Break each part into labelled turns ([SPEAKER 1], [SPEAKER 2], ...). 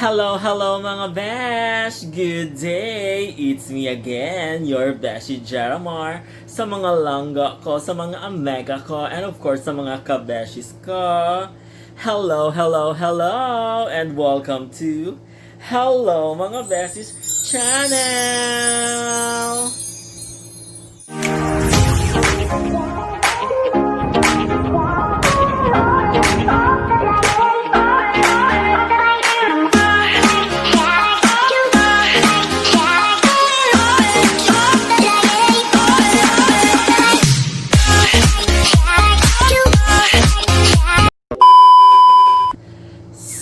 [SPEAKER 1] Hello mga besh! Good day! It's me again, your beshi Jeramar. Sa mga langga ko, sa mga amega ko, and of course sa mga kabeshis ko. Hello! And welcome to Hello mga Besties Channel!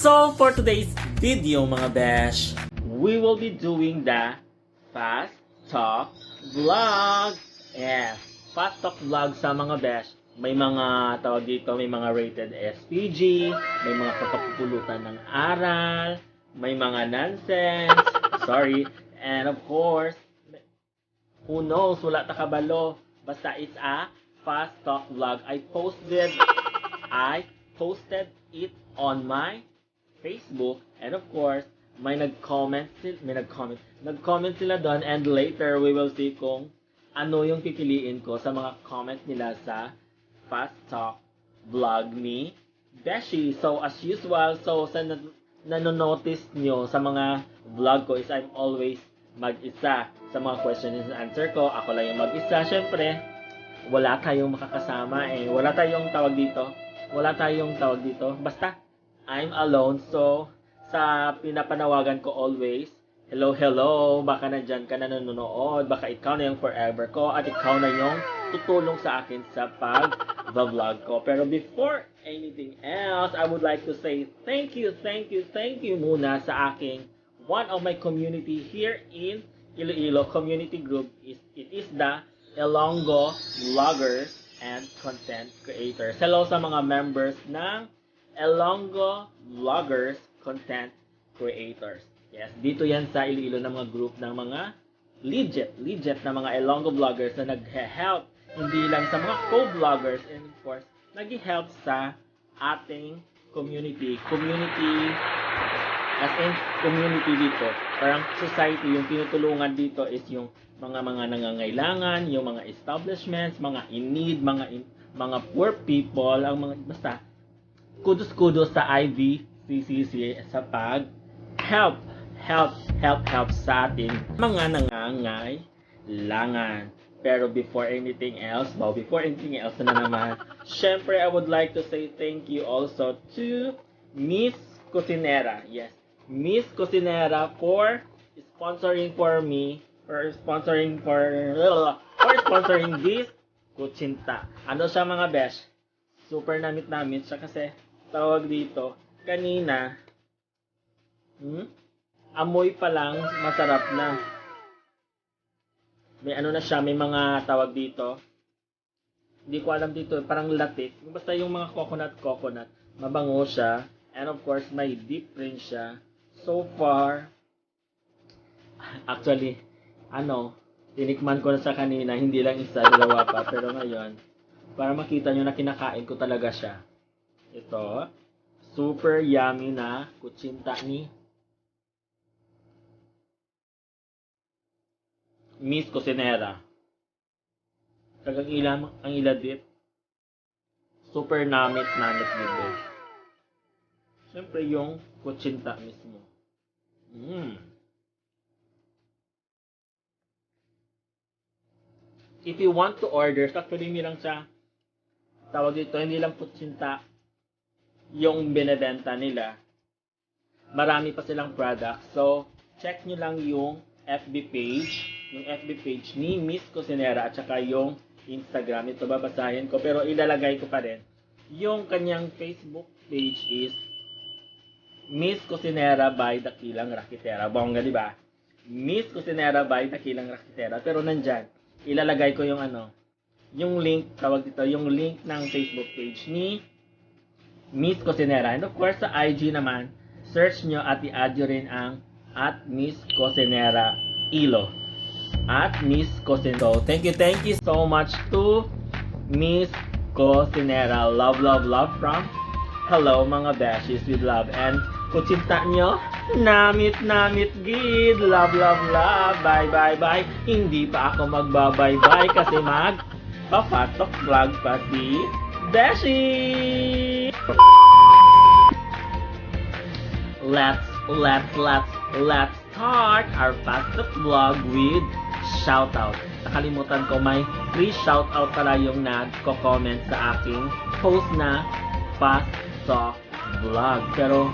[SPEAKER 1] So for today's video mga besh, we will be doing the Fast Talk Vlog. Yes, Fast Talk Vlog sa mga besh. May mga tawag dito, may mga rated SPG, may mga pagkapupulutan ng aral, may mga nonsense, sorry, and of course, who knows, wala ta kabalo. Basta it's a Fast Talk Vlog. I posted it on my Facebook, and of course, nag-comment sila doon, and later we will see kung ano yung pipiliin ko sa mga comment nila sa Fast Talk Vlog ni Beshi. So as usual, sa nanonotice nyo sa mga vlog ko is I'm always mag-isa. Sa mga question and answer ko, ako lang yung mag-isa. Syempre, wala tayong makakasama wala tayong tawag dito. Basta I'm alone, so sa pinapanawagan ko always, hello, baka nandyan ka na nanonood, baka ikaw na yung forever ko, at ikaw na yung tutulong sa akin sa pag-vlog ko. Pero before anything else, I would like to say thank you muna sa aking, one of my community here in Iloilo community group. It is the Ilonggo Vloggers and Content Creators. Hello sa mga members ng Ilonggo Vloggers Content Creators. Yes, dito yan sa Iloilo ng mga group ng mga legit na mga Ilonggo vloggers na nag-help hindi lang sa mga co-vloggers, and of course, nag-help sa ating community dito. Parang society, yung tinutulungan dito is yung mga nangangailangan, yung mga establishments, mga in need, mga poor people, ang mga basta kudos sa IVCCC sa pag-help sa ating mga nangangailangan. Pero before anything else na naman, syempre I would like to say thank you also to Miss Cosinera. Yes, Miss Cosinera for sponsoring this kutsinta. Ano siya mga besh? Super namit siya kasi tawag dito, kanina, amoy pa lang, masarap na. May ano na siya, may mga tawag dito, hindi ko alam dito, parang latik. Basta yung mga coconut, mabango siya. And of course, may deep rin siya. So far, actually, tinikman ko na sa kanina, hindi lang isa, dalawa pa. Pero ngayon, para makita nyo na kinakain ko talaga siya. Ito, super yummy na kutsinta ni Miss Cosinera. Tagang ang iladit. Super namit dito. Siyempre yung kutsinta mismo. If you want to order, actually hindi lang siya tawag dito, hindi lang kutsinta yung binebenta nila. Marami pa silang product. So, check nyo lang yung FB page ni Miss Cosinera at saka yung Instagram. Ito babasahin ko pero ilalagay ko pa rin. Yung kanyang Facebook page is Miss Cosinera by Dakilang Rakitera. Bongga, di ba? Miss Cosinera by Dakilang Rakitera. Pero nandyan, ilalagay ko yung yung link, tawag dito, yung link ng Facebook page ni Miss Cosinera. And of course, sa IG naman, search nyo at i-add nyo rin ang at Miss Cosinera Ilo. At Miss Cosinera. Thank you so much to Miss Cosinera. Love from Hello mga beshies with love. And kutsinta nyo, Namit gid, love, love, love, bye, bye, bye. Hindi pa ako magbabay-bye kasi papatok vlog pa si Beshi! Let's start our Fast Talk vlog with shoutout. Nakalimutan ko, may free shoutout pala yung nagko-comment sa aking post na Fast Talk vlog. Pero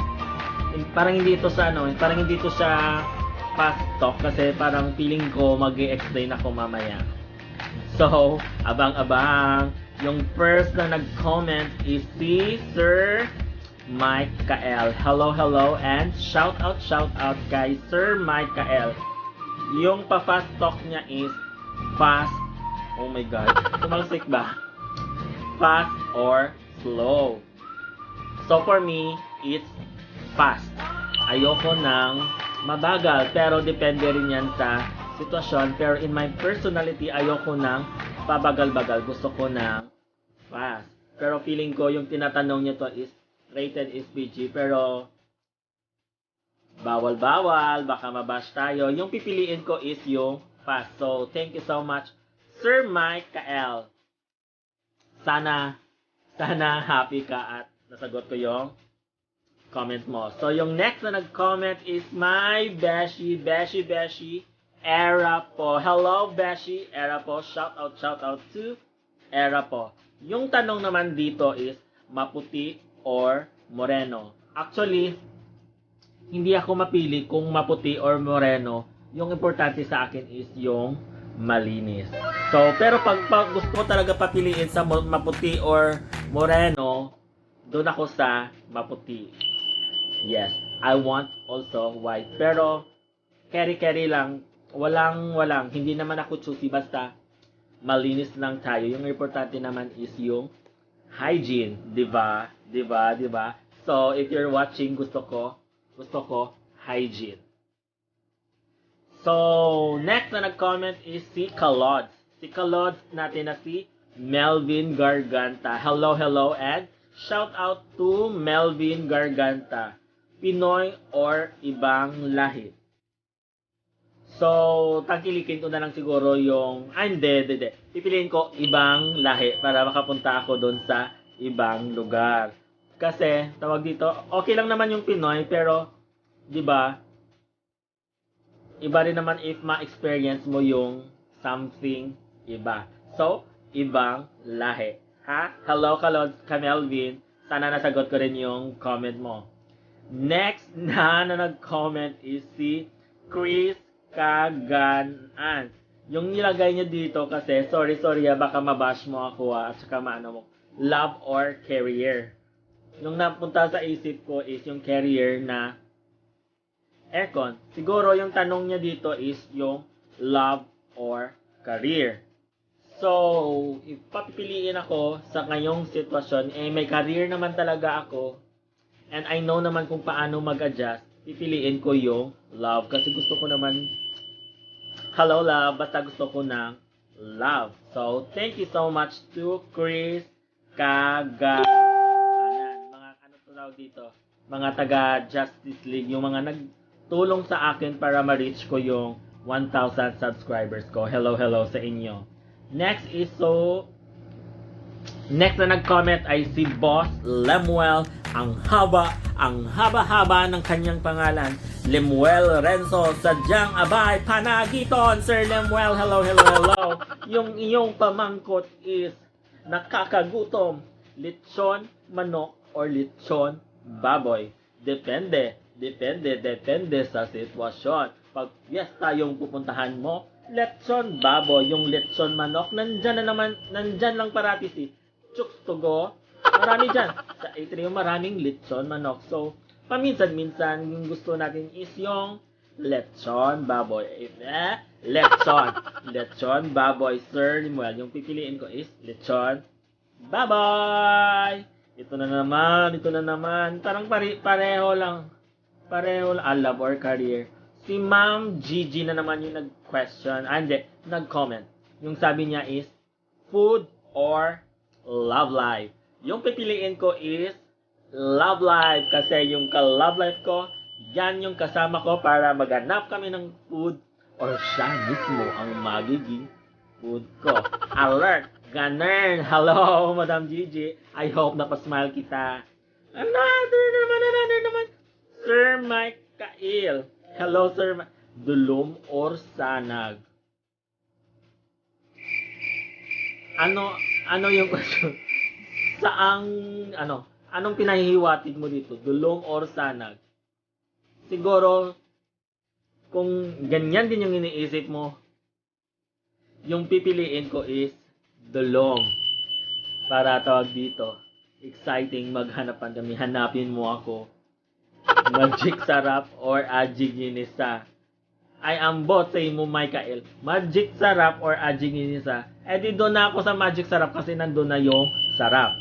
[SPEAKER 1] parang hindi ito sa parang hindi ito sa Fast Talk kasi parang feeling ko mag-i-explain ako mamaya. So, abang-abang. Yung first na nag-comment is si Sir Mike Kael. Hello, and shout out kay Sir Mike Kael. Yung pa-fast talk niya is fast. Oh my God. Tumalsik ba? Fast or slow. So for me, it's fast. Ayoko ng mabagal, pero depende rin yan sa sitwasyon. Pero in my personality, ayoko ng pabagal-bagal. Gusto ko ng fast. Pero feeling ko yung tinatanong niya to is rated is PG, pero bawal-bawal, baka mabash tayo. Yung pipiliin ko is yung fast. So, thank you so much, Sir Mike Kael. Sana happy ka at nasagot ko yung comment mo. So, yung next na nag-comment is my Beshi, Era po. Hello, Beshi, Era po. Shout out to Era po. Yung tanong naman dito is maputi or moreno. Actually, hindi ako mapili kung maputi or moreno. Yung importante sa akin is yung malinis. So, pero pag gusto ko talaga papiliin sa maputi or moreno, doon ako sa maputi. Yes, I want also white. Pero, carry lang. Walang. Hindi naman ako choosy. Basta, malinis lang tayo. Yung importante naman is yung hygiene. Diba? So, if you're watching, gusto ko hygiene. So, next na nag-comment is si Kalods. Si Kalods natin na si Melvin Garganta. Hello, and shout out to Melvin Garganta. Pinoy or ibang lahi? So, tangkilikin ko na lang siguro yung... hindi. Pipiliin ko ibang lahi para makapunta ako doon sa ibang lugar. Kasi, tawag dito, okay lang naman yung Pinoy, pero, di ba, iba rin naman if ma-experience mo yung something iba. So, ibang lahi. Ha? Hello, Melvin. Sana nasagot ko rin yung comment mo. Next na nag-comment is si Chris Kaganan. Yung nilagay niya dito kasi, sorry baka mabash mo ako at saka maano mo, love or career. Yung napunta sa isip ko is yung career na aircon. Siguro yung tanong niya dito is yung love or career. So, if papipiliin ako sa ngayong sitwasyon, may career naman talaga ako and I know naman kung paano mag-adjust, pipiliin ko yung love kasi gusto ko naman hello love, basta gusto ko ng love. So, thank you so much to Chris Kaganan. Mga tawag dito? Mga taga Justice League, yung mga nagtulong sa akin para ma-reach ko yung 1,000 subscribers ko. Hello sa inyo. Next na nag-comment ay si Boss Lemuel. Ang haba-haba ng kanyang pangalan. Lemuel Renzo, sadyang abay, panagiton, Sir Lemuel. Hello. Yung iyong pamangkot is nakakagutom. Lechon manok or lechon baboy. Depende sa sitwasyon. Pag fiesta yung pupuntahan mo, lechon baboy. Yung lechon manok, nandyan lang parati si Chooks to go. Marami dyan. Sa atrium, maraming lechon manok. So, paminsan-minsan, yung gusto natin is yung lechon baboy. Lechon baboy, Sir Lemuel. Yung pipiliin ko is lechon baboy. Ito na naman. Parang pareho lang. Love or career. Si Ma'am Gigi na naman yung nag-question. Nag-comment. Yung sabi niya is food or love life. Yung pipiliin ko is love life kasi yung ka-love life ko Yan yung kasama ko para maghanap kami ng food or siya mismo ang magiging food ko. Alert! Ganern! Hello, Madam Gigi. I hope napasmile kita. Another naman. Sir Michael. Hello, Sir Dulom or Sanag? Ano yung question? Anong pinahihiwatig mo dito? Dulong or Sanag? Siguro, kung ganyan din yung iniisip mo, yung pipiliin ko is dulong. Para tawag dito, exciting maghanapan kami. Hanapin mo ako. Magic sarap or ajiginisa. I am both, say mo Michael. Magic sarap or ajiginisa. Eh di doon na ako sa magic sarap kasi nandun na yung sarap.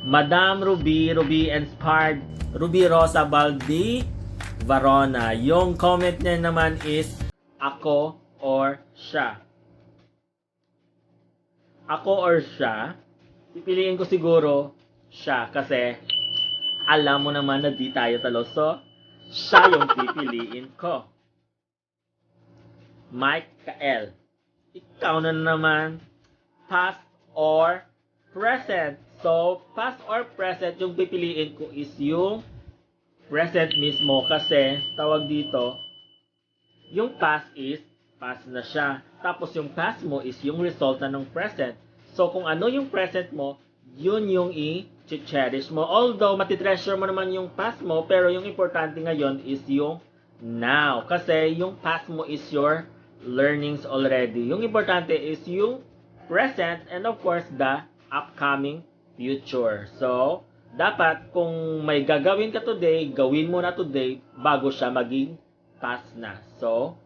[SPEAKER 1] Madam Ruby inspired. Ruby Rosa Baldi Varona. Yung comment niya naman is ako or siya. Ako or siya, pipiliin ko siguro siya kasi alam mo naman na di tayo talo. So, siya yung pipiliin ko. Michael, ikaw na naman, past or present. So, past or present, yung pipiliin ko is yung present mismo kasi tawag dito, yung past is past na siya. Tapos yung past mo is yung resulta ng present. So kung ano yung present mo, yun yung i-cherish mo. Although matitreasure mo naman yung past mo, pero yung importante ngayon is yung now. Kasi yung past mo is your learnings already. Yung importante is yung present and of course the upcoming future. So, dapat kung may gagawin ka today, gawin mo na today bago siya maging past na. So,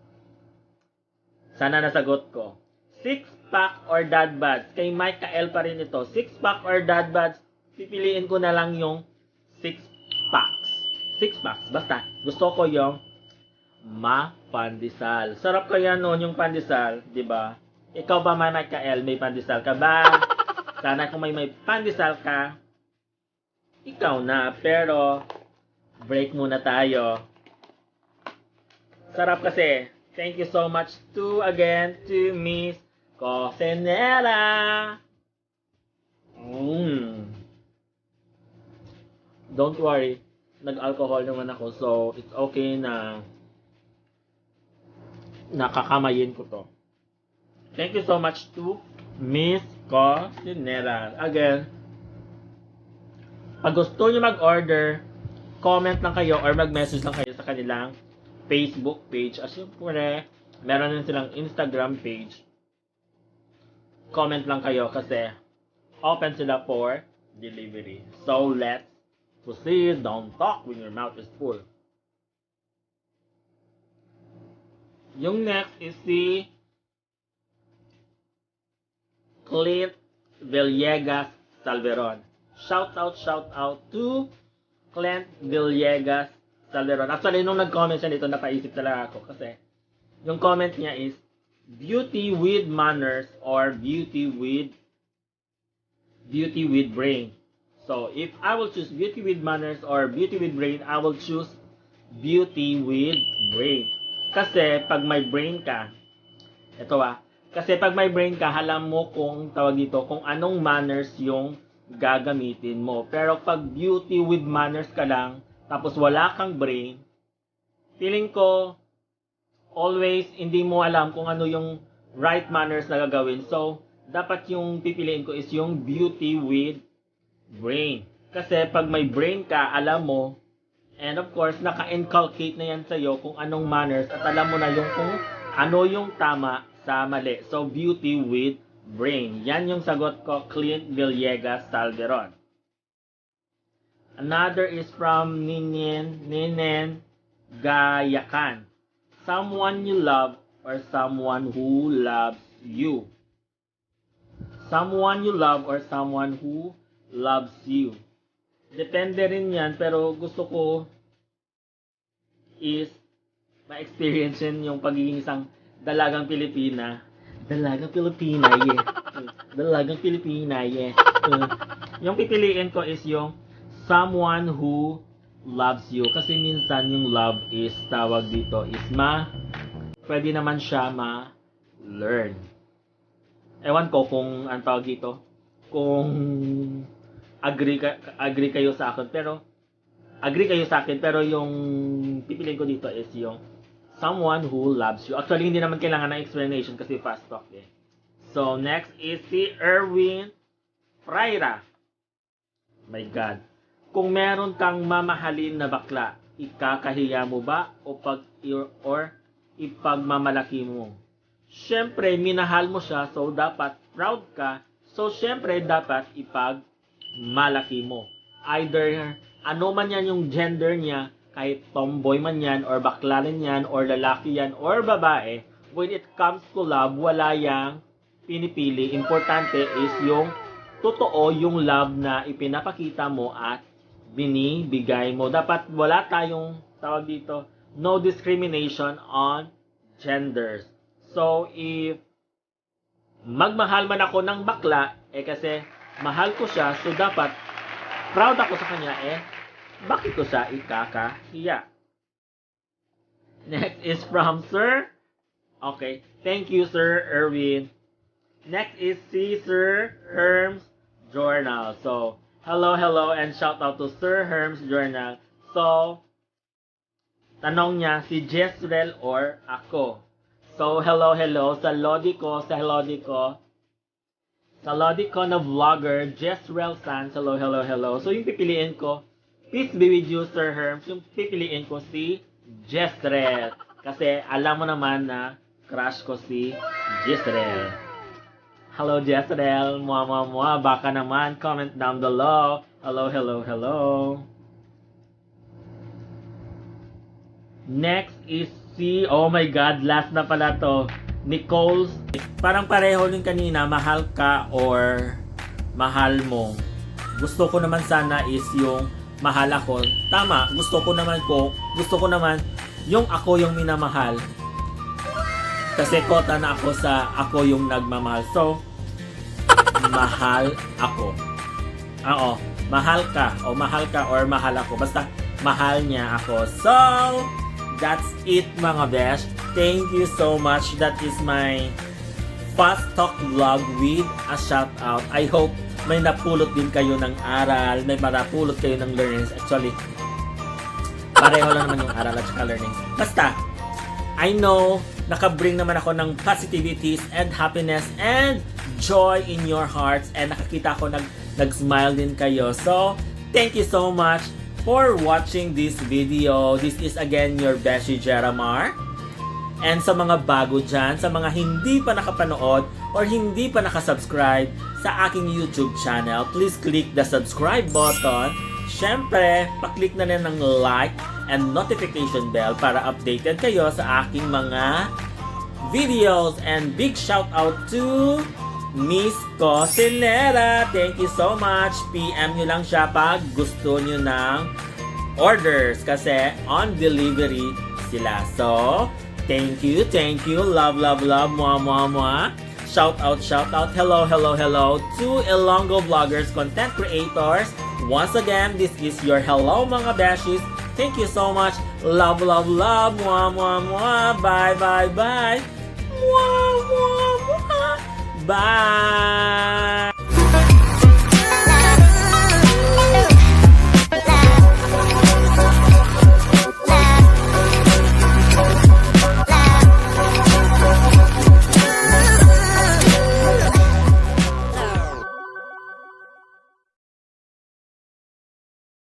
[SPEAKER 1] sana nasagot ko. 6-pack or dad bads? Kay Michael pa rin ito. 6-pack or dad bads? Pipiliin ko na lang yung 6 packs. 6 packs. Basta, gusto ko yung ma-pandesal. Sarap kaya noon yung pandesal, di ba? Ikaw ba, Michael, may pandesal ka ba? Sana kung may pandesal ka, ikaw na. Pero, break muna tayo. Sarap kasi. Thank you so much to Miss Cosenera. Don't worry. Nag-alcohol naman ako. So, it's okay na nakakamayin ko to. Thank you so much to Miss Cosenera. Again, pag gusto nyo mag-order, comment lang kayo or mag-message lang kayo sa kanilang Facebook page. As syempre, meron din silang Instagram page. Comment lang kayo kasi open sila for delivery. So, let's proceed. Don't talk when your mouth is full. Yung next is si Clint Villegas Salveron. Shout out to Clint Villegas Salveron. Actually, nung nag-comment siya dito, napaisip talaga ako kasi yung comment niya is beauty with manners or beauty with brain. So, if I will choose beauty with manners or beauty with brain, I will choose beauty with brain. Kasi pag may brain ka, kasi pag may brain ka, alam mo kung tawag dito, kung anong manners yung gagamitin mo. Pero pag beauty with manners ka lang, tapos wala kang brain, feeling ko, always hindi mo alam kung ano yung right manners na gagawin. So, dapat yung pipiliin ko is yung beauty with brain. Kasi pag may brain ka, alam mo, and of course, naka-inculcate na yan sa'yo kung anong manners at alam mo na yung kung ano yung tama sa mali. So, beauty with brain. Yan yung sagot ko, Clint Villegas Salveron. Another is from Ninen Gayakan. Someone you love or someone who loves you. Someone you love or someone who loves you. Depende rin yan, pero gusto ko is ma-experience yung pagiging isang dalagang Pilipina. Dalagang Pilipina, yeah. Dalagang Pilipina, yeah. Yung pipiliin ko is yung someone who loves you. Kasi minsan yung love is, tawag dito, is pwede naman siya ma-learn. Ewan ko kung, ang tawag dito, kung agree kayo sa akin, pero yung pipiliin ko dito is yung someone who loves you. Actually, hindi naman kailangan ng explanation kasi fast talk eh. So, next is si Erwin Freira. My God. Kung meron kang mamahalin na bakla, ikakahiya mo ba o ipagmamalaki mo? Siyempre, minahal mo siya, so dapat proud ka. So, siyempre, dapat ipagmalaki mo. Either, ano man yan yung gender niya, kahit tomboy man yan, or bakla rin yan, or lalaki yan, or babae, when it comes to love, wala yang pinipili. Importante is yung totoo yung love na ipinapakita mo at binibigay mo. Dapat wala tayong, tawag dito, no discrimination on genders. So, if magmahal man ako ng bakla, kasi mahal ko siya, so dapat proud ako sa kanya, bakit ko siya ikakahiya? Next is from Sir. Okay, thank you, Sir Erwin. Next is si Sir Herms Journal. So, hello, and shout out to Sir Herms Journal. So, tanong niya, si Jezreel or ako? So, hello, sa Lodi ko na vlogger, Jezreel Sanz, hello. So, yung pipiliin ko, peace be with you, Sir Herms, yung pipiliin ko si Jezreel. Kasi, alam mo naman na crush ko si Jezreel. Hello, Jezreel. Baka naman. Comment down below. Hello. Next is si, oh my God, last na pala to. Nicole. Parang pareho yung kanina, mahal ka or mahal mo. Gusto ko naman sana is yung mahal ako. Tama, gusto ko naman yung ako yung minamahal. Kasi kota na ako sa ako yung nagmamahal. So, mahal ako. Oo, mahal ka or mahal ako. Basta, mahal niya ako. So, that's it mga besh. Thank you so much. That is my fast talk vlog with a shout out. I hope may napulot din kayo ng aral, may napulot kayo ng learnings. Actually, pareho lang naman yung aral at saka learnings. Basta, I know, nakabring naman ako ng positivities and happiness and joy in your hearts, and nakakita ko nag-smile din kayo. So, thank you so much for watching this video. This is again your Beshi Jeramar. And sa mga bago dyan, sa mga hindi pa nakapanood or hindi pa nakasubscribe sa aking YouTube channel, please click the subscribe button. Syempre, paklik na rin ng like and notification bell para updated kayo sa aking mga videos. And big shout out to Miss Cosinera. Thank you so much. PM nyo lang siya pag gusto nyo ng orders kasi on delivery sila. So, thank you. Love. Mwah. Shout out. Hello to Ilonggo Vloggers, content creators. Once again, this is your hello mga beshies. Thank you so much. Love. Mwah. Bye. Mwah. Bye.